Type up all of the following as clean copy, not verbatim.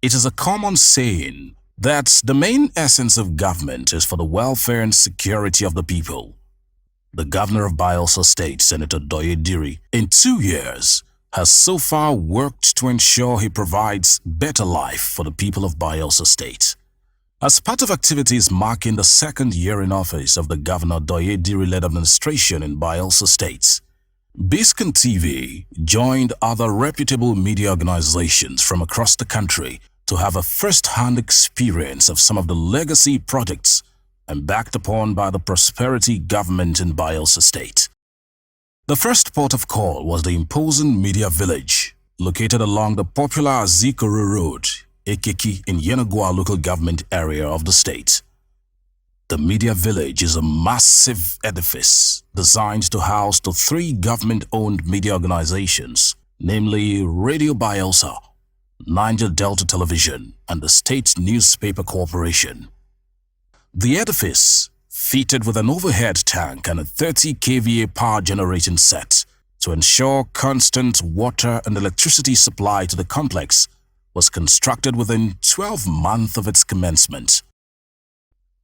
It is a common saying that the main essence of government is for the welfare and security of the people. The governor of Bayelsa State, Senator Douye Diri, in 2 years, has so far worked to ensure he provides better life for the people of Bayelsa State. As part of activities marking the 2nd year in office of the Governor Douye Diri-led administration in Bayelsa State, Biscan TV joined other reputable media organizations from across the country to have a first-hand experience of some of the legacy projects embarked upon by the prosperity government in Bayelsa State. The first port of call was the imposing media village, located along the popular Azikoro Road, Ekeki, in Yenagoa local government area of the state. The media village is a massive edifice designed to house the 3 government-owned media organizations, namely Radio Bayelsa, Niger Delta Television, and the State Newspaper Corporation. The edifice, fitted with an overhead tank and a 30 kVA power generating set to ensure constant water and electricity supply to the complex, was constructed within 12 months of its commencement.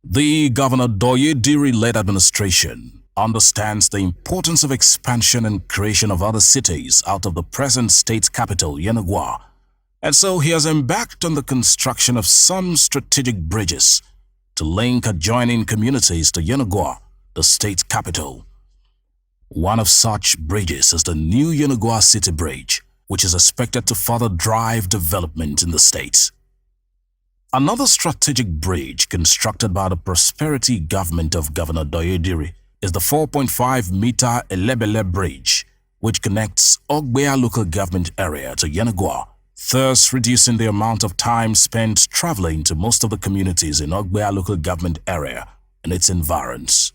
The Governor Douye Diri-led administration understands the importance of expansion and creation of other cities out of the present state capital, Yenagoa, and so he has embarked on the construction of some strategic bridges to link adjoining communities to Yenagoa, the state capital. One of such bridges is the new Yenagoa City Bridge, which is expected to further drive development in the state. Another strategic bridge constructed by the prosperity government of Governor Douye Diri is the 4.5-meter Elebele Bridge, which connects Ogbea local government area to Yenagoa, thus reducing the amount of time spent traveling to most of the communities in Ogbea local government area and its environs.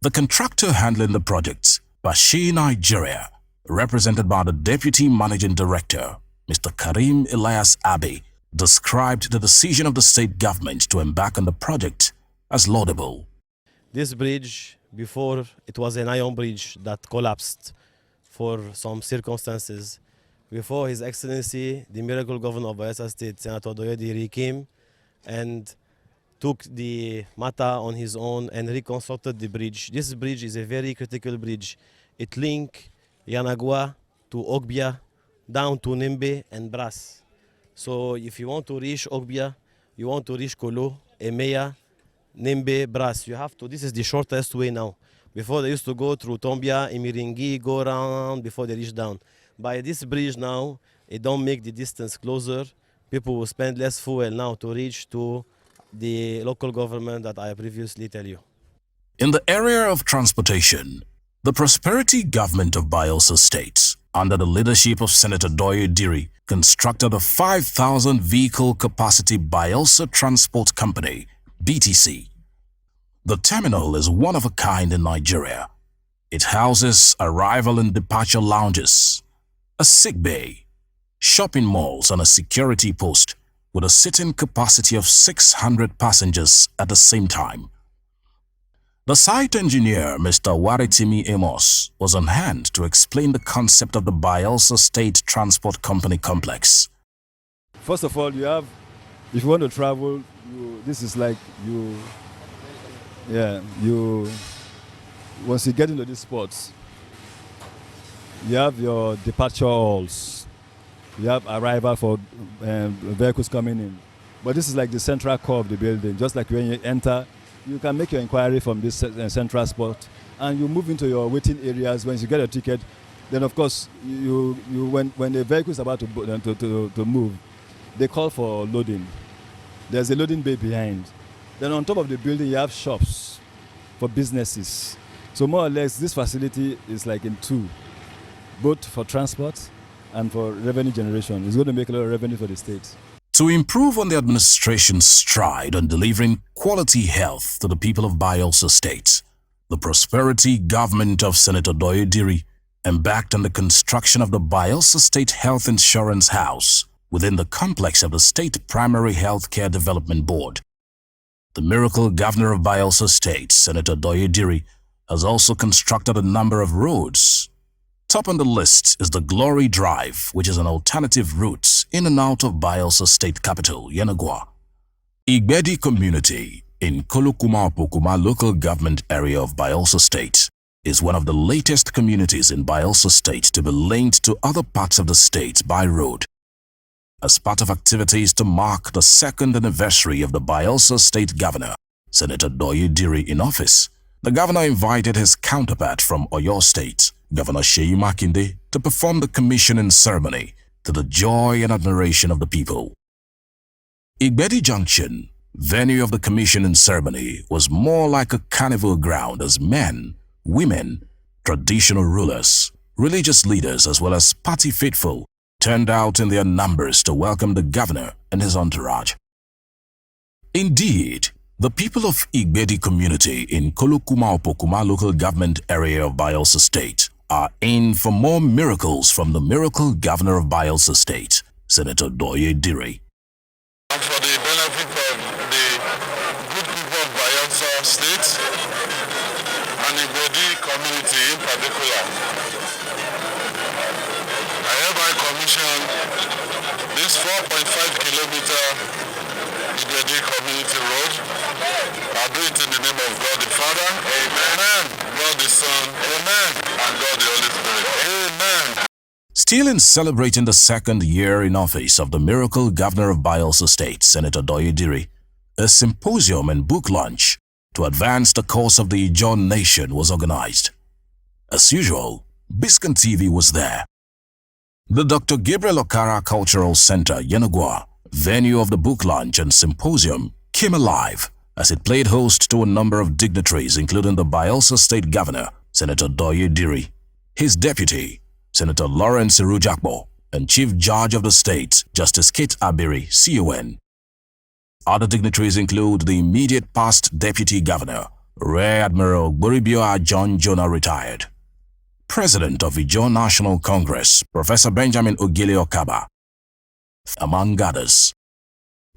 The contractor handling the project, Bashi Nigeria, represented by the Deputy Managing Director, Mr. Karim Elias Abe, described the decision of the state government to embark on the project as laudable. This bridge, before, it was an iron bridge that collapsed for some circumstances. Before His Excellency, the Miracle Governor of Bayelsa State, Senator Douye Diri, came and took the matter on his own and reconstructed the bridge. This bridge is a very critical bridge. It links Yenagoa to Ogbia, down to Nimbe and Brass. So if you want to reach Ogbia, you want to reach Kolo, Emeya, Nimbe, Brass, you have to, this is the shortest way now. Before they used to go through Tombia, Imiringi, go around before they reach down. By this bridge now, it don't make the distance closer. People will spend less fuel now to reach to the local government that I previously tell you. In the area of transportation, the prosperity government of Bayelsa State, under the leadership of Senator Douye Diri, constructed a 5,000 vehicle capacity Bayelsa Transport Company, BTC. The terminal is one of a kind in Nigeria. It houses arrival and departure lounges, a sick bay, shopping malls and a security post with a sitting capacity of 600 passengers at the same time. The site engineer, Mr. Waritimi Amos, was on hand to explain the concept of the Bayelsa State Transport Company complex. First of all, if you want to travel, this is like once you get into these spots, you have your departure halls, you have arrival for vehicles coming in. But this is like the central core of the building. Just like when you enter, you can make your inquiry from this central spot and you move into your waiting areas. Once you get a ticket, then of course, when the vehicle is about to move, they call for loading. There's a loading bay behind. Then on top of the building, you have shops for businesses. So more or less, this facility is like in two, both for transport and for revenue generation. It's going to make a lot of revenue for the state. To improve on the administration's stride on delivering quality health to the people of Bayelsa State, the prosperity government of Senator Douye Diri embarked on the construction of the Bayelsa State Health Insurance House within the complex of the State Primary Healthcare Development Board. The miracle governor of Bayelsa State, Senator Douye Diri, has also constructed a number of roads. Top on the list is the Glory Drive, which is an alternative route in and out of Bayelsa State Capital, Yenagoa. Igbedi community in Kolokuma-Opokuma local government area of Bayelsa State is one of the latest communities in Bayelsa State to be linked to other parts of the state by road. As part of activities to mark the second anniversary of the Bayelsa State Governor, Senator Douye Diri, in office, the governor invited his counterpart from Oyo State, Governor Seyi Makinde, to perform the commissioning ceremony to the joy and admiration of the people. Igbedi Junction, venue of the commissioning ceremony, was more like a carnival ground as men, women, traditional rulers, religious leaders as well as party faithful turned out in their numbers to welcome the governor and his entourage. Indeed, the people of Igbedi community in Kolokuma-Opokuma local government area of Bayelsa State are in for more miracles from the miracle governor of Bayelsa State, Senator Douye Diri. And for the benefit of the good people of Bayelsa State and Igbedi community in particular, I hereby commission this 4.5-kilometer Igbedi community road. I do it in the name of God the Father, Amen, God the Son, Amen, and God the Holy Spirit, Amen. Still in celebrating the second year in office of the miracle governor of Bayelsa State, Senator Douye Diri, a symposium and book launch to advance the cause of the Ijaw nation was organized. As usual, Biscan TV was there. The Dr. Gabriel Okara Cultural Center, Yenagoa, venue of the book launch and symposium, came alive as it played host to a number of dignitaries including the Bayelsa State Governor, Senator Douye Diri, his deputy, Senator Lawrence Irujakbo, and Chief Judge of the State, Justice Kate Abiri, CON. Other dignitaries include the immediate past Deputy Governor, Rear Admiral Boribioa John Jonah, retired, President of Ijaw National Congress, Professor Benjamin Ogile Okaba, among others.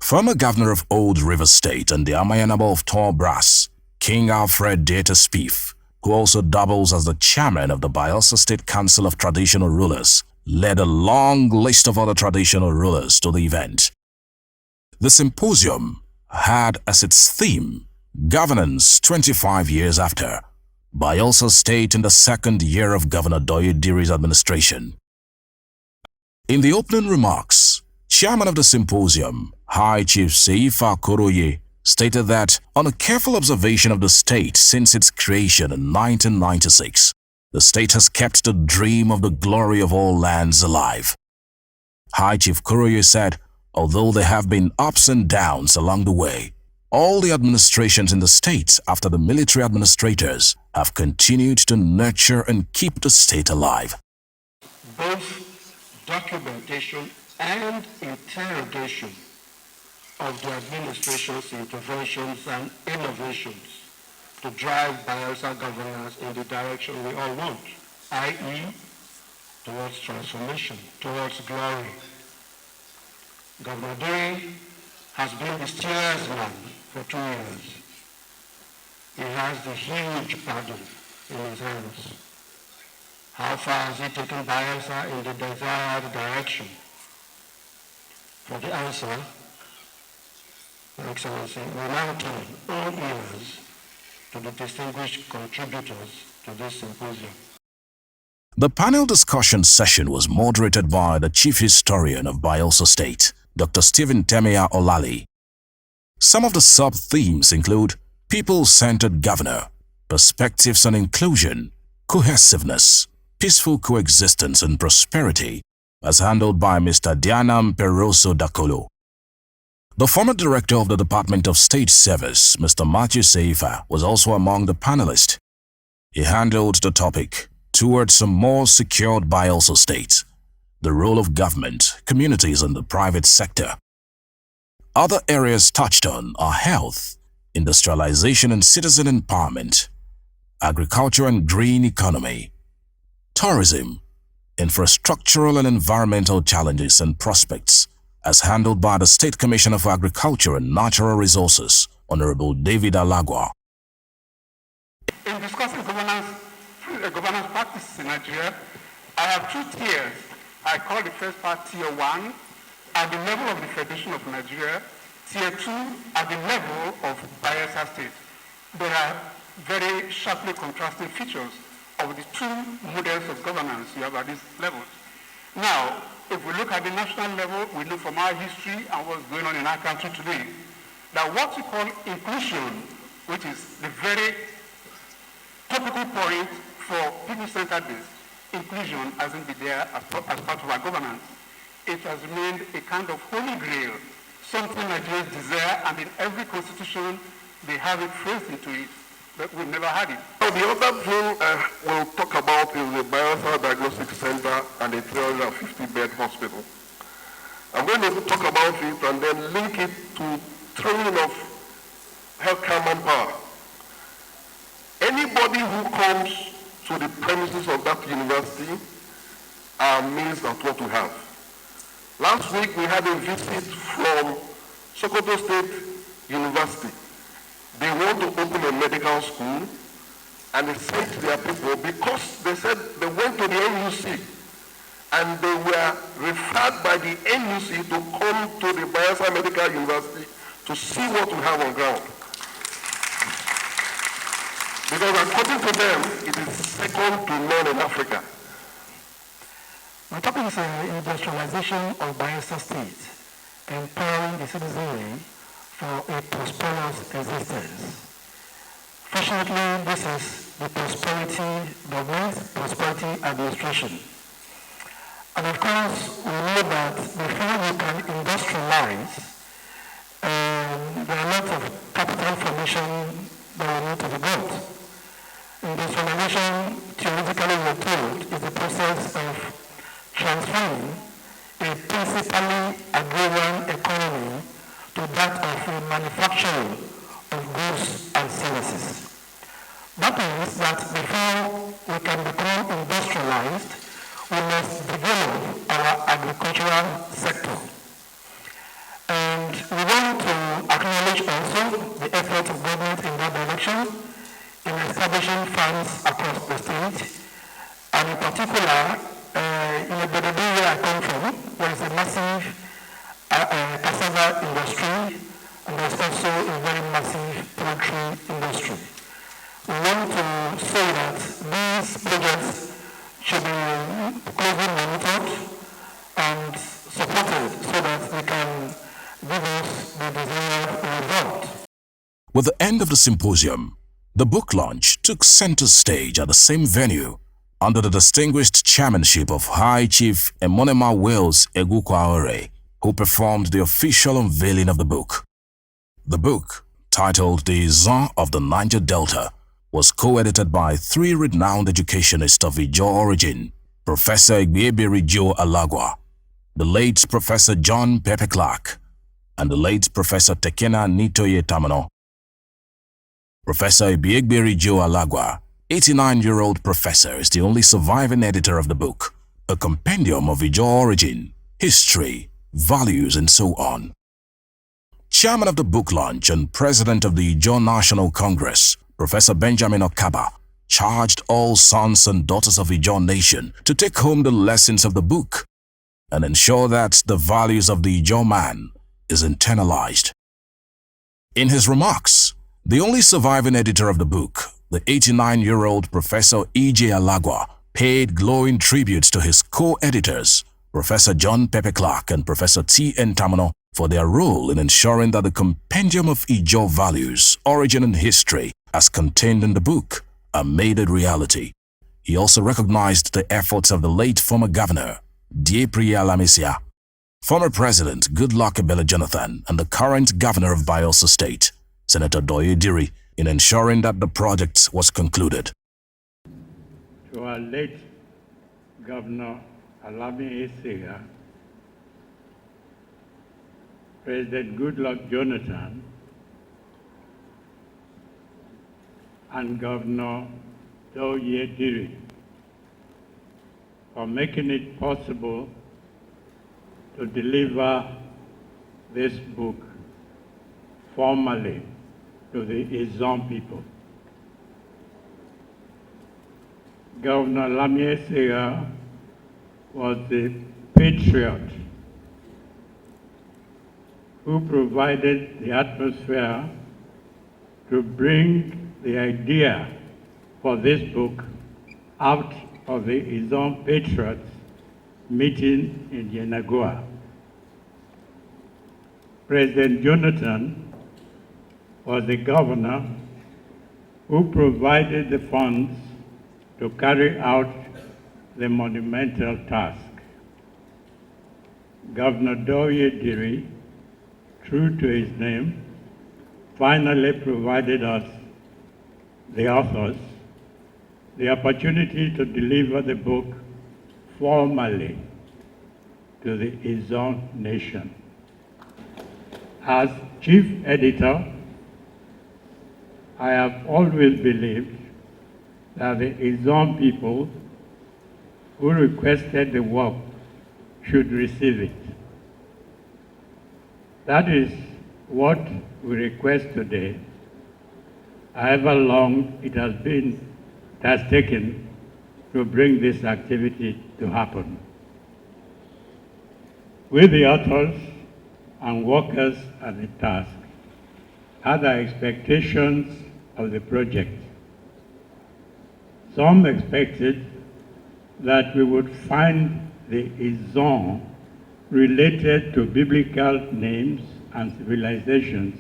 Former Governor of Old River State and the Amayanabo of Tall Brass, King Alfred Data Spieth, who also doubles as the chairman of the Bayelsa State Council of Traditional Rulers, led a long list of other traditional rulers to the event. The symposium had as its theme, Governance 25 Years After, Bayelsa State in the second year of Governor Douye Diri's administration. In the opening remarks, Chairman of the symposium, High Chief Seifa Koroye, stated that on a careful observation of the state since its creation in 1996, the state has kept the dream of the glory of all lands alive. High Chief Koroye said, although there have been ups and downs along the way, all the administrations in the state after the military administrators have continued to nurture and keep the state alive. Both documentation and interrogation of the administration's interventions and innovations to drive Bayelsa governance in the direction we all want, i.e., towards transformation, towards glory. Governor Diri has been the steersman for 2 years. He has the huge burden in his hands. How far has he taken Bayelsa in the desired direction? For the answer, Your Excellency, we now turn all ears to the distinguished contributors to this symposium. The panel discussion session was moderated by the Chief Historian of Bayelsa State, Dr. Stephen Temea Olali. Some of the sub-themes include people-centered governor, perspectives on inclusion, cohesiveness, peaceful coexistence and prosperity, as handled by Mr. Dianam Peroso Dakolo. The former director of the Department of State Service, Mr. Matthew Seifa, was also among the panelists. He handled the topic, Towards a More Secured Bayelsa State, the role of government, communities and the private sector. Other areas touched on are health, industrialization and citizen empowerment, agriculture and green economy, tourism, infrastructural and environmental challenges and prospects, as handled by the State Commissioner for Agriculture and Natural Resources, Honorable David Alagwa. In discussing governance practices in Nigeria, I have 2 tiers. I call the first part Tier 1, at the level of the Federation of Nigeria, Tier 2 at the level of Bayelsa State. There are very sharply contrasting features of the two models of governance you have at these levels. Now, if we look at the national level, we know from our history and what's going on in our country today, that what we call inclusion, which is the very topical point for people-centered inclusion hasn't been there as part of our governance. It has remained a kind of holy grail, something Nigerians desire, and in every constitution they have it phrased into it, but we've never had it. Now, the other thing we'll talk about is the Bayelsa Diagnostic Center and the 350-bed hospital. I'm going to talk about it and then link it to training of healthcare manpower. Anybody who comes to the premises of that university are amazed at what we have. Last week we had a visit from Sokoto State University. They want to open a medical school, and they said to their people, because they said they went to the NUC and they were referred by the NUC to come to the Bayelsa Medical University to see what we have on ground. Because according to them, it is second to none in Africa. My topic is industrialization of Bayelsa State, empowering the citizenry for a prosperous existence. Fortunately, this is the prosperity government, prosperity administration. And of course, we know that before we can industrialize, there are lots of capital formation that will need to be built. Industrialization, theoretically we're told, is the process of transforming a principally agrarian economy to that of manufacturing of goods and services. That means that before we can become industrialized, we must develop our agricultural sector. And we want to acknowledge also the effort of government in that direction in establishing farms across the state, and in particular, in the Douye where I come from, there is a massive cassava industry, and there's also a very massive poultry industry. We want to say that these projects should be closely monitored and supported so that they can give us the desired result. With the end of the symposium, the book launch took center stage at the same venue under the distinguished chairmanship of High Chief Emonema Wales Egukwaore, who performed the official unveiling of the book. The book, titled The Czar of the Niger Delta, was co-edited by three renowned educationists of Ijaw origin, Professor Igbiebiri Joe Alagwa, the late Professor John Pepe Clark, and the late Professor Tekena Nitoye Tamano. Professor Igbiebiri Joe Alagwa, 89-year-old professor, is the only surviving editor of the book, a compendium of Ijaw origin, history, values, and so on. Chairman of the book launch and president of the Ijaw National Congress, Professor Benjamin Okaba, charged all sons and daughters of Ijaw Nation to take home the lessons of the book and ensure that the values of the Ijaw man is internalized. In his remarks, the only surviving editor of the book, the 89-year-old Professor E.J. Alagwa, paid glowing tributes to his co-editors, Professor John Pepe Clark and Professor T.N. Tamano, for their role in ensuring that the compendium of Ijaw values, origin and history, as contained in the book, are made a reality. He also recognized the efforts of the late former governor, Diri, former President Goodluck Ebele Jonathan, and the current governor of Bayelsa State, Senator Douye Diri, in ensuring that the project was concluded. To our late Governor Alami Esega, President Goodluck Jonathan, and Governor Douye Diri for making it possible to deliver this book formally to the Izon people. Governor Lamie Sega was the patriot who provided the atmosphere to bring the idea for this book out of the Izon Patriots meeting in Yenagoa. President Jonathan was the governor who provided the funds to carry out the monumental task. Governor Douye Diri, true to his name, finally provided us, the authors, the opportunity to deliver the book formally to the Izon nation. As chief editor, I have always believed that the Izon people who requested the work should receive it. That is what we request today, however long it has taken to bring this activity to happen. We, the authors and workers at the task, had our expectations of the project. Some expected that we would find the Izon related to biblical names and civilizations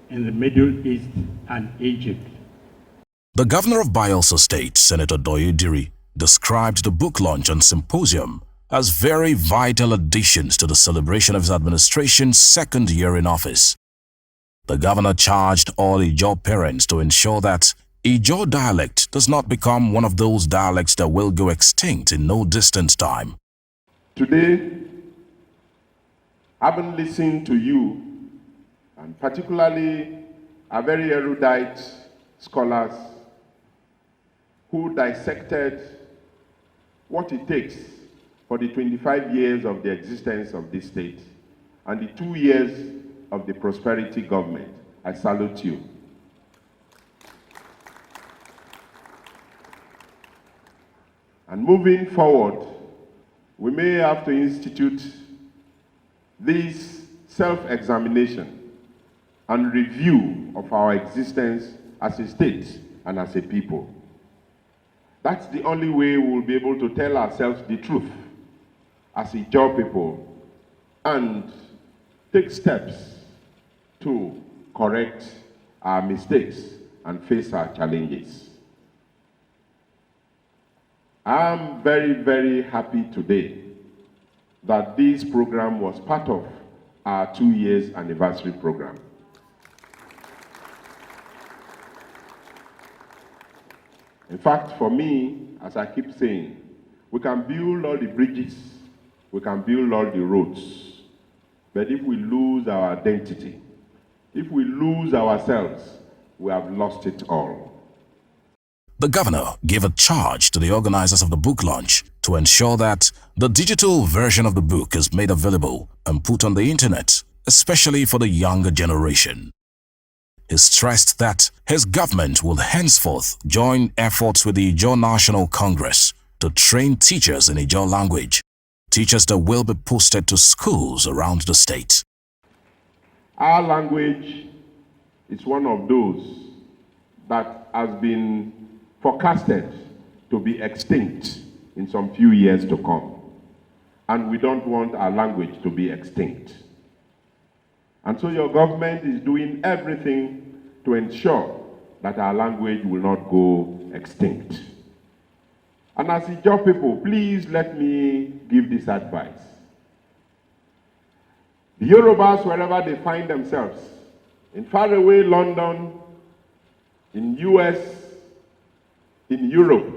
in the Middle East and Egypt. The governor of Bayelsa State, Senator Douye Diri, described the book launch and symposium as very vital additions to the celebration of his administration's second year in office. The governor charged all Ijaw parents to ensure that Ijaw dialect does not become one of those dialects that will go extinct in no distant time. Today, having listened to you, and particularly our very erudite scholars who dissected what it takes for the 25 years of the existence of this state and the 2 years of the prosperity government, I salute you. And moving forward, we may have to institute this self-examination and review of our existence as a state and as a people. That's the only way we will be able to tell ourselves the truth as Ijaw people and take steps to correct our mistakes and face our challenges. I'm very, very happy today that this program was part of our 2 years anniversary program. In fact, for me, as I keep saying, we can build all the bridges, we can build all the roads, but if we lose our identity, if we lose ourselves, we have lost it all. The governor gave a charge to the organizers of the book launch to ensure that the digital version of the book is made available and put on the internet, especially for the younger generation. He stressed that his government will henceforth join efforts with the Ijaw National Congress to train teachers in Ijaw language, teachers that will be posted to schools around the state. Our language is one of those that has been forecasted to be extinct in some few years to come. And we don't want our language to be extinct. And so your government is doing everything to ensure that our language will not go extinct. And as Ijaw people, please let me give this advice. The Yorubas, wherever they find themselves, in faraway London, in US, in Europe,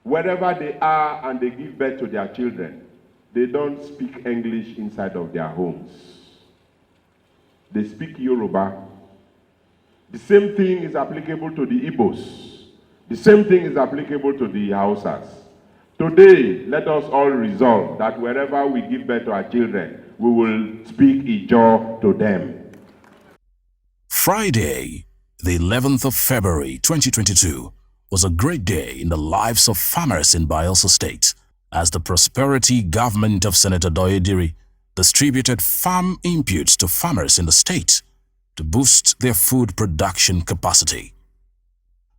wherever they are and they give birth to their children, they don't speak English inside of their homes. They speak Yoruba. The same thing is applicable to the Igbos. The same thing is applicable to the Hausas. Today, let us all resolve that wherever we give birth to our children, we will speak Ijaw to them. Friday, the 11th of February 2022, was a great day in the lives of farmers in Bayelsa State, as the prosperity government of Senator Douye Diri distributed farm inputs to farmers in the state to boost their food production capacity.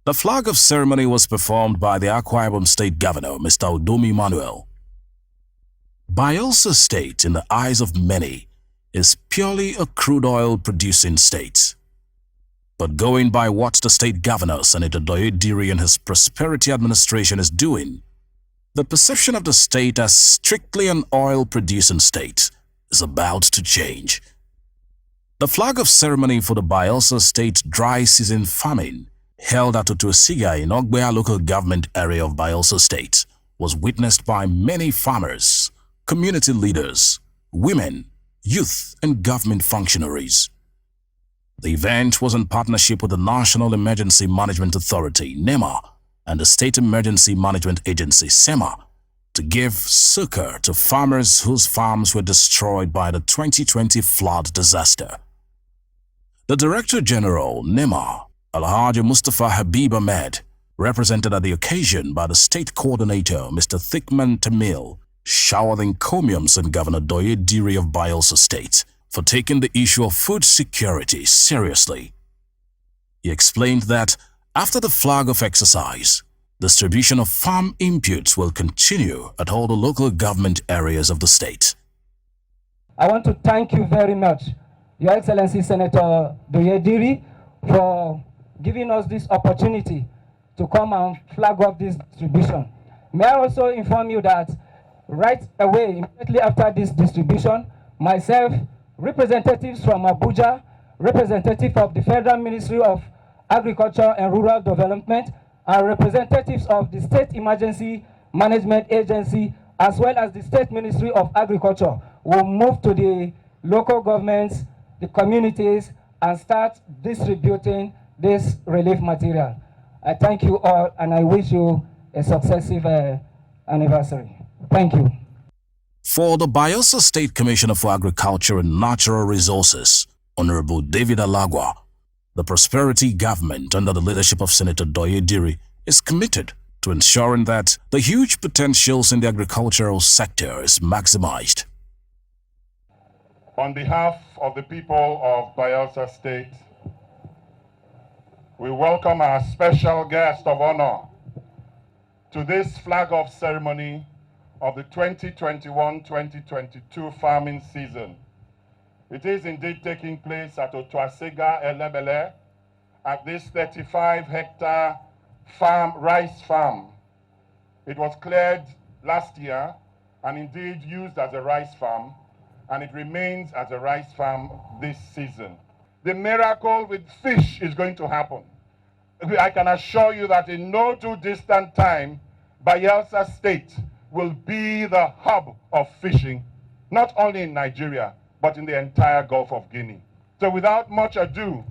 The flag of ceremony was performed by the Akwa Ibom State Governor, Mr. Udomi Manuel. Bayelsa State, in the eyes of many, is purely a crude oil producing state. But going by what the state governor, Senator Douye Diri, and his prosperity administration is doing, the perception of the state as strictly an oil-producing state is about to change. The flag of ceremony for the Bayelsa State dry season farming, held at Otuosiga in Ogbea local government area of Bayelsa State, was witnessed by many farmers, community leaders, women, youth, and government functionaries. The event was in partnership with the National Emergency Management Authority, NEMA, and the State Emergency Management Agency, SEMA, to give succor to farmers whose farms were destroyed by the 2020 flood disaster. The Director General, NEMA, Alhaji Mustafa Habib Ahmed, represented at the occasion by the State Coordinator, Mr. Thickman Tamil, showered encomiums on Governor Douye Diri of Bayelsa State for taking the issue of food security seriously. He explained that after the flag of exercise, distribution of farm inputs will continue at all the local government areas of the state. I want to thank you very much, Your Excellency Senator Douye Diri, for giving us this opportunity to come and flag up this distribution. May I also inform you that right away, immediately after this distribution, myself, representatives from Abuja, representative of the Federal Ministry of Agriculture and Rural Development, and representatives of the State Emergency Management Agency, as well as the State Ministry of Agriculture, will move to the local governments, the communities, and start distributing this relief material. I thank you all, and I wish you a successive anniversary. Thank you. For the Bayelsa State Commissioner for Agriculture and Natural Resources, Honorable David Alagwa, the prosperity government under the leadership of Senator Douye Diri is committed to ensuring that the huge potentials in the agricultural sector is maximized. On behalf of the people of Bayelsa State, we welcome our special guest of honor to this flag-off ceremony of the 2021-2022 farming season. It is indeed taking place at Otuasiga Elebele at this 35-hectare rice farm. It was cleared last year and indeed used as a rice farm, and it remains as a rice farm this season. The miracle with fish is going to happen. I can assure you that in no too distant time, Bayelsa State will be the hub of fishing, not only in Nigeria, but in the entire Gulf of Guinea. So without much ado,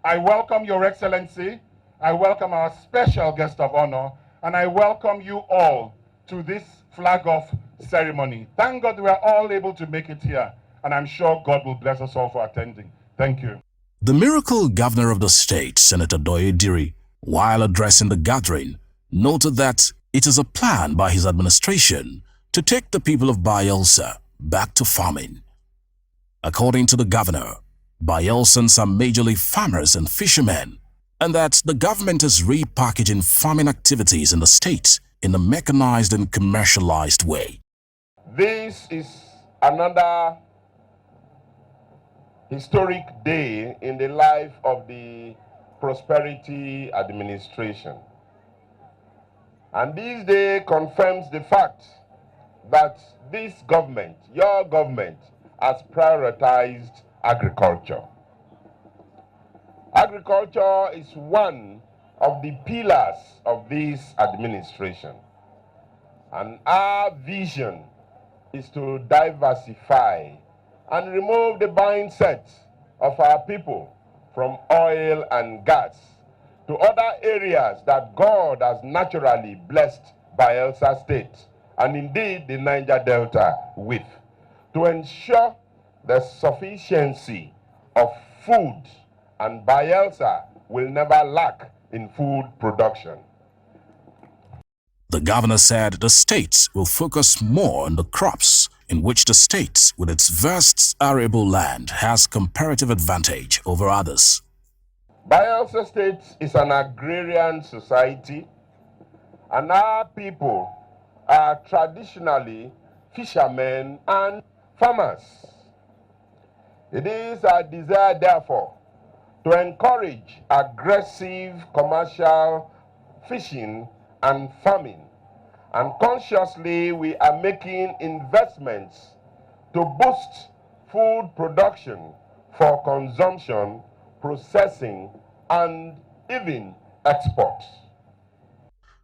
I welcome Your Excellency, I welcome our special guest of honor, and I welcome you all to this flag-off ceremony. Thank God we are all able to make it here, and I'm sure God will bless us all for attending. Thank you. The miracle governor of the state, Senator Douye Diri, while addressing the gathering, noted that it is a plan by his administration to take the people of Bayelsa back to farming. According to the governor, Bayelsans are majorly farmers and fishermen, and that the government is repackaging farming activities in the state in a mechanized and commercialized way. This is another historic day in the life of the Prosperity Administration. And this day confirms the fact that this government, your government, has prioritized agriculture. Agriculture is one of the pillars of this administration. And our vision is to diversify and remove the mindset of our people from oil and gas to other areas that God has naturally blessed Bayelsa State and indeed the Niger Delta with, to ensure the sufficiency of food, and Bayelsa will never lack in food production. The governor said the state will focus more on the crops in which the state, with its vast arable land, has comparative advantage over others. Bayelsa State is an agrarian society, and our people are traditionally fishermen and farmers. It is our desire, therefore, to encourage aggressive commercial fishing and farming, and consciously we are making investments to boost food production for consumption, processing, and even export.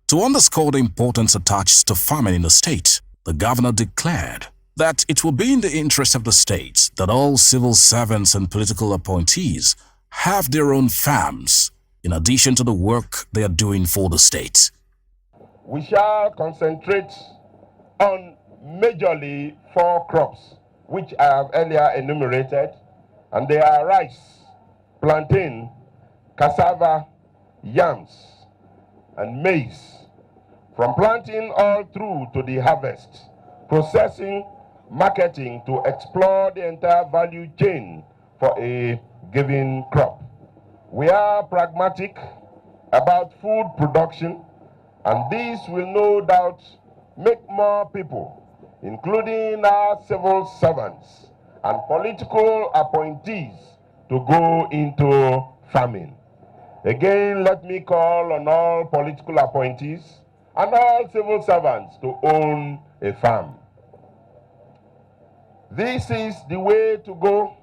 To underscore the importance attached to farming in the state, the governor declared that it will be in the interest of the state that all civil servants and political appointees have their own farms, in addition to the work they are doing for the state. We shall concentrate on majorly 4 crops, which I have earlier enumerated, and they are rice, plantain, cassava, yams, and maize. From planting all through to the harvest, processing, marketing to explore the entire value chain for a given crop. We are pragmatic about food production, and this will no doubt make more people, including our civil servants and political appointees, to go into farming. Again, let me call on all political appointees and all civil servants to own a farm. This is the way to go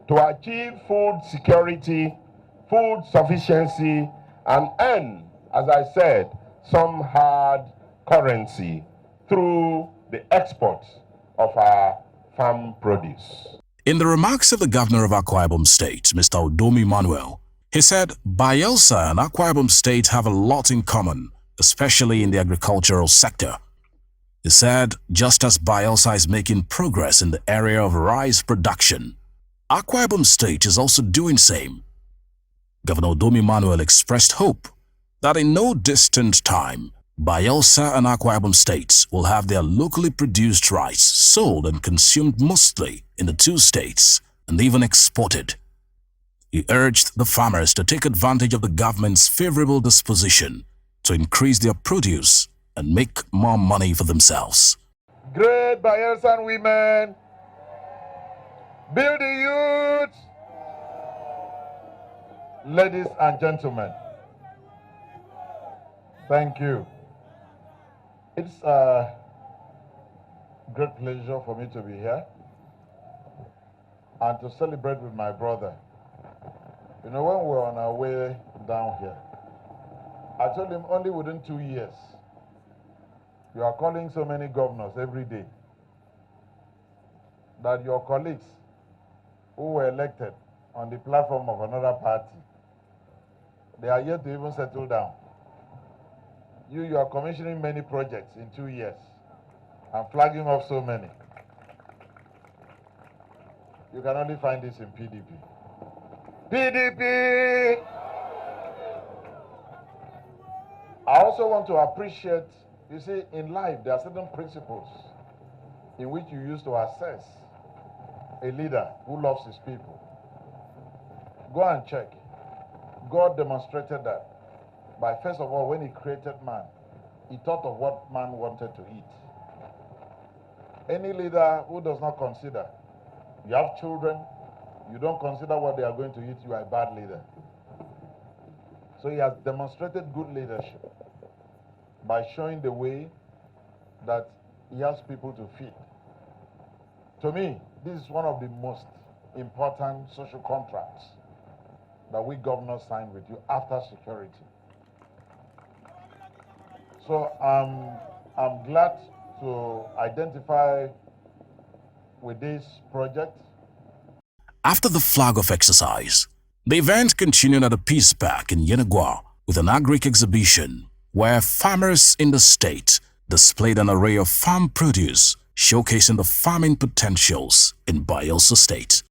to achieve food security, food sufficiency, and earn, as I said, some hard currency through the export of our farm produce. In the remarks of the governor of Akwa Ibom State, Mr. Udomi Manuel, he said Bayelsa and Akwa Ibom State have a lot in common, especially in the agricultural sector. He said just as Bayelsa is making progress in the area of rice production, Akwa Ibom State is also doing same. Governor Udomi Manuel expressed hope that in no distant time, Bayelsa and Akwa Ibom states will have their locally produced rice sold and consumed mostly in the 2 states and even exported. He urged the farmers to take advantage of the government's favorable disposition to increase their produce and make more money for themselves. Great Bayelsan women, build the youth, ladies and gentlemen, thank you. It's a great pleasure for me to be here and to celebrate with my brother. You know, when we were on our way down here, I told him only within 2 years, you are calling so many governors every day that your colleagues who were elected on the platform of another party, they are yet to even settle down. You are commissioning many projects in 2 years and flagging off so many. You can only find this in PDP. PDP! I also want to appreciate, you see, in life there are certain principles in which you use to assess a leader who loves his people. Go and check. God demonstrated that by, first of all, when he created man, he thought of what man wanted to eat. Any leader who does not consider, you have children, you don't consider what they are going to eat, you are a bad leader. So he has demonstrated good leadership by showing the way that he has people to feed. To me, this is one of the most important social contracts that we governors sign with you after security. So I'm glad to identify with this project. After the flag-off exercise, the event continued at the Peace Park in Yenagua with an agric exhibition where farmers in the state displayed an array of farm produce showcasing the farming potentials in Bayelsa State.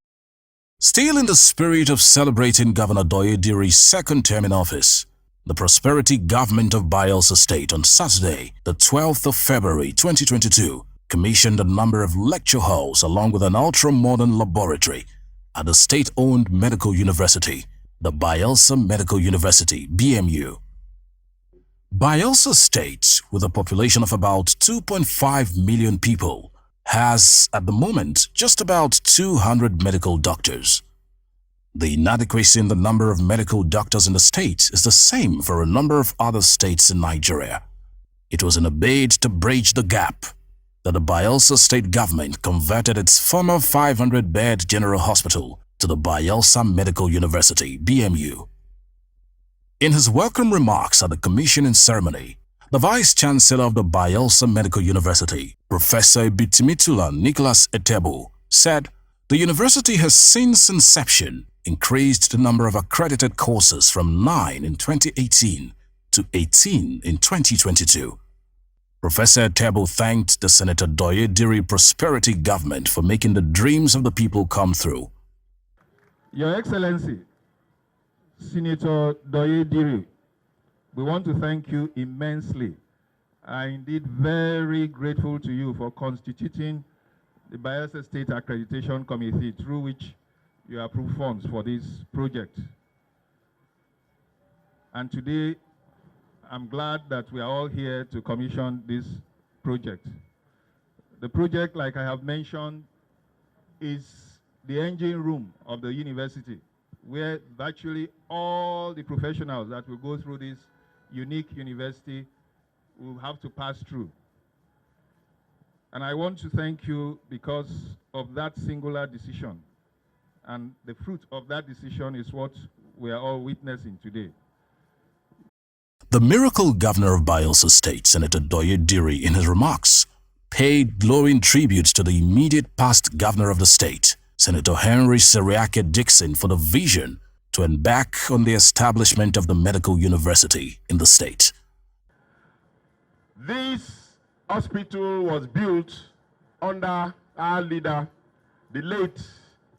Still in the spirit of celebrating Governor Douye Diri's 2nd term in office, the Prosperity Government of Bayelsa State on Saturday, the 12th of February 2022, commissioned a number of lecture halls along with an ultra-modern laboratory at the state-owned medical university, the Bayelsa Medical University, BMU. Bayelsa State, with a population of about 2.5 million people, has, at the moment, just about 200 medical doctors. The inadequacy in the number of medical doctors in the state is the same for a number of other states in Nigeria. It was in a bid to bridge the gap that the Bayelsa state government converted its former 500-bed general hospital to the Bayelsa Medical University, BMU. In his welcome remarks at the commissioning ceremony, the Vice-Chancellor of the Bayelsa Medical University, Professor Bitimitula Nicholas Etebo, said the university has since inception increased the number of accredited courses from 9 in 2018 to 18 in 2022. Professor Etebo thanked the Senator Douye Diri prosperity government for making the dreams of the people come through. Your Excellency, Senator Douye Diri, we want to thank you immensely. I'm indeed very grateful to you for constituting the Bayelsa State Accreditation Committee through which you approve funds for this project. And today, I'm glad that we are all here to commission this project. The project, like I have mentioned, is the engine room of the university, where virtually all the professionals that will go through this unique university will have to pass through. And I want to thank you because of that singular decision. And the fruit of that decision is what we are all witnessing today. The miracle governor of Bayelsa State, Senator Douye Diri, in his remarks, paid glowing tribute to the immediate past governor of the state, Senator Henry Seriake Dixon, for the vision to embark on the establishment of the medical university in the state. This hospital was built under our leader, the late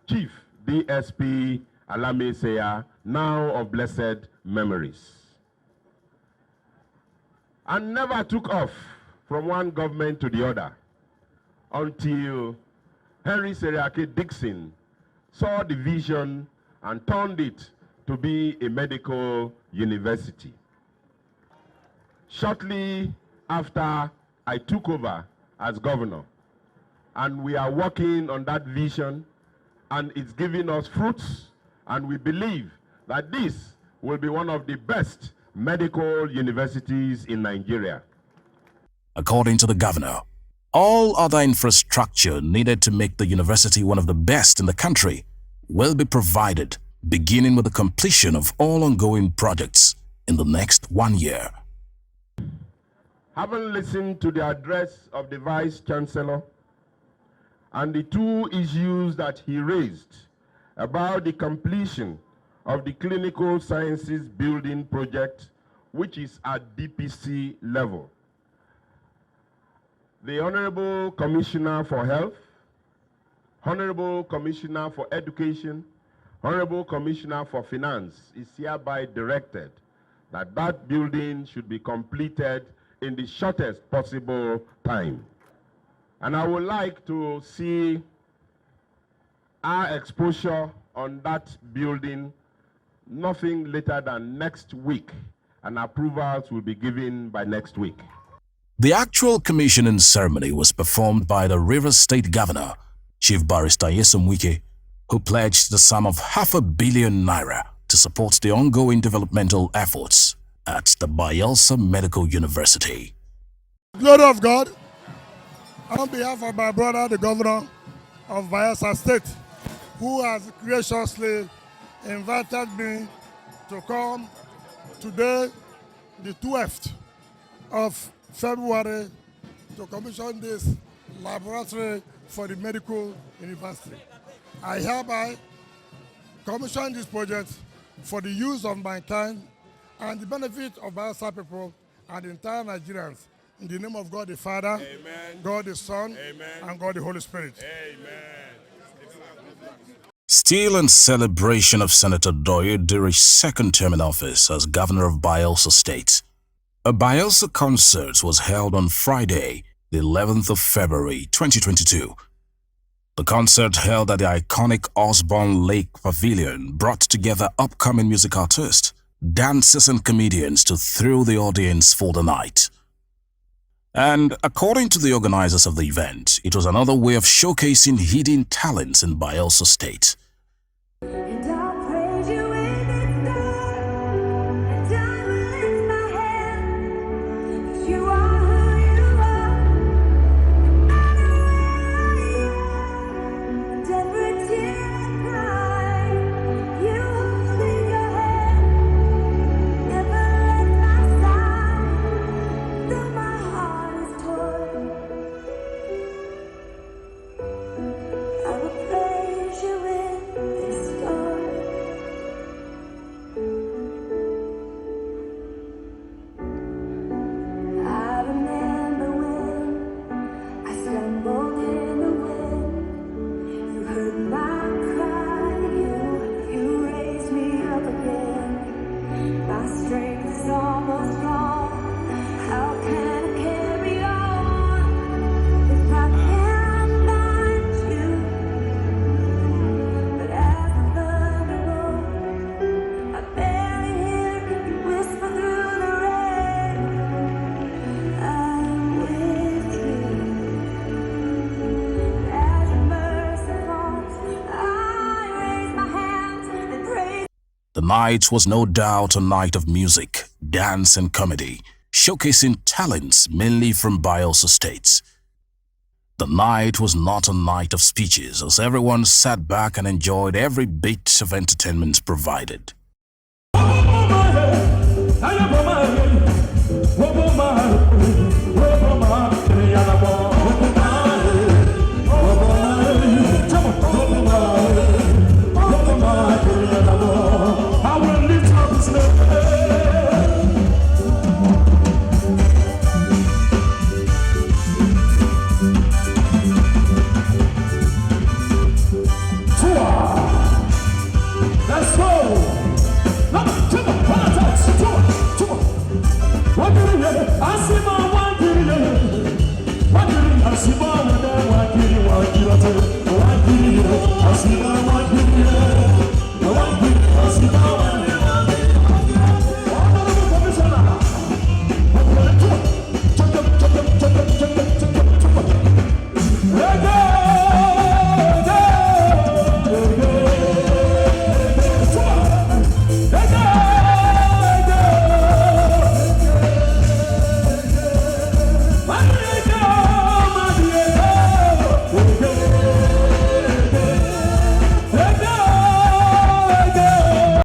Chief DSP Alame Seya, now of blessed memories, and never took off from one government to the other until Henry Seriake Dixon saw the vision and turned it to be a medical university. Shortly after I took over as governor, and we are working on that vision, and it's giving us fruits, and we believe that this will be one of the best medical universities in Nigeria. According to the governor, all other infrastructure needed to make the university one of the best in the country will be provided, beginning with the completion of all ongoing projects in the next 1 year. Having listened to the address of the Vice-Chancellor and the two issues that he raised about the completion of the Clinical Sciences Building project, which is at DPC level, the Honorable Commissioner for Health, Honorable Commissioner for Education, Honorable Commissioner for Finance is hereby directed that that building should be completed in the shortest possible time. And I would like to see our exposure on that building nothing later than next week, and approvals will be given by next week. The actual commissioning ceremony was performed by the Rivers State Governor, Chief Barrister Nyesom Wike, who pledged the sum of ₦500 million to support the ongoing developmental efforts at the Bayelsa Medical University. Glory of God, on behalf of my brother, the governor of Bayelsa State, who has graciously invited me to come today, the 12th of February, to commission this laboratory for the medical university. I hereby commission this project for the use of mankind and the benefit of Bayelsa people and the entire Nigerians. In the name of God the Father, amen. God the Son, amen. And God the Holy Spirit. Amen. Still in celebration of Senator Douye Diri's second term in office as governor of Bayelsa State, a Bayelsa concert was held on Friday the 11th of February 2022. The concert held at the iconic Osborne Lake Pavilion brought together upcoming music artists, dancers and comedians to thrill the audience for the night. And according to the organizers of the event, it was another way of showcasing hidden talents in Bayelsa State. The night was no doubt a night of music, dance and comedy, showcasing talents mainly from Bayelsa State. The night was not a night of speeches as everyone sat back and enjoyed every bit of entertainment provided.